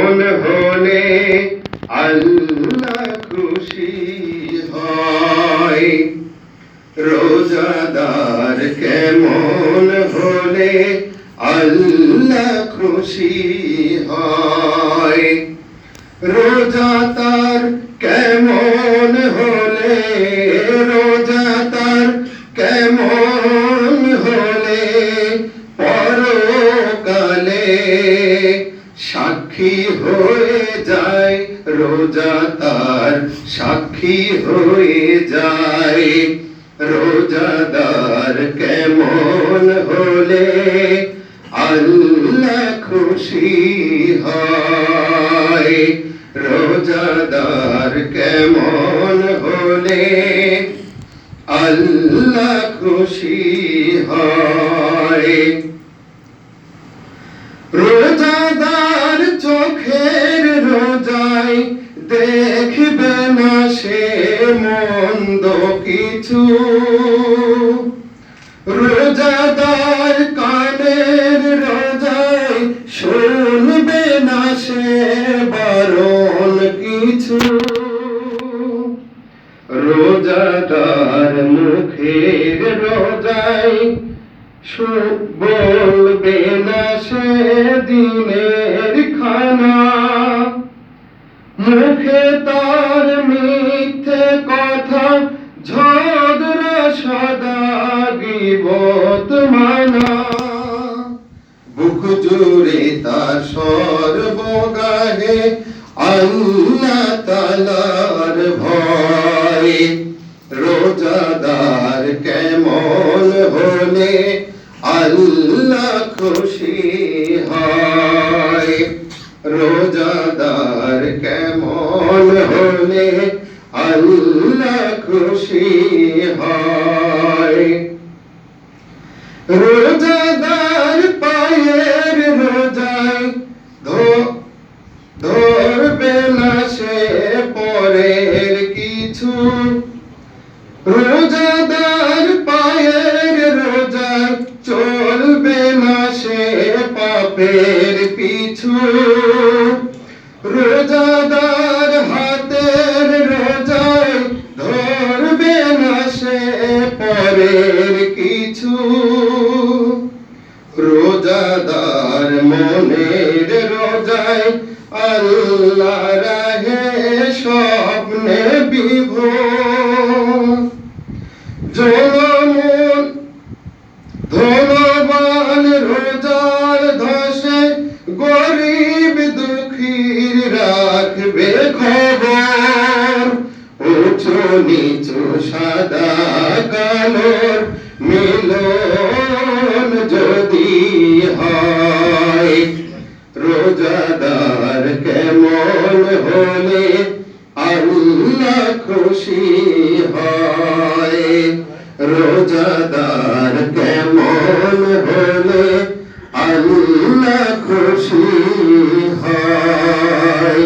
কেমন হলে আল্লাহ খুশি হয়। রোজাদার কেমন হলে আল্লাহ খুশি হয়। রোজা তার কেমন হলে, রোজা তার কেমন হলে পরকালে সাক্ষী হয়ে যায়। রোজা তার সাক্ষী হয়ে যায়। রোজাদার কেমন হলে আল্লাহ খুশি হয়। রোজাদার কেমন হলে আল্লাহ খুশি হয়। রোজাদার চোখের রোজায় দেখবে না সে মন্দ কিছু। রোজাদার কানের রোজায় শুনবে না সে বারণ কিছু। রোজাদার মুখের রোজায় বলবে না সে দিনের খানা। মুখে তার মিথ্যে কথা, ঝগড়া সদা গীবত মানা। বুক জুড়ে তার সর্বগাহে আল্লাহ তাআলার ভয়। রোজাদার কেমন হলে আল্লাহ খুশি হয়। রোজাদার কেমন হলে আল্লাহ খুশি হয়। রোজাদার পায়ের রোজায় ধরবে না সে পরের কিছু। রোজাদার পায়ের রোজায় চলবে না সে পাপের পিছু। রোজাদার হাতের রোজায় ধরবে না সে পরের কিছু। রোজাদার মনের রোজায় আল্লাহ রাহে স্বপ্নে বিভোর। ধনবান রোজার ধসে গরিব দুঃখীর রাখবে খবর। উঁচু নিচু সাদা কালোর মিলন যদি হয়। রোজাদার কেমন হলে আল্লাহ খুশি হয়। রোজাদার কেমন হলে আল্লাহ খুশি হয়।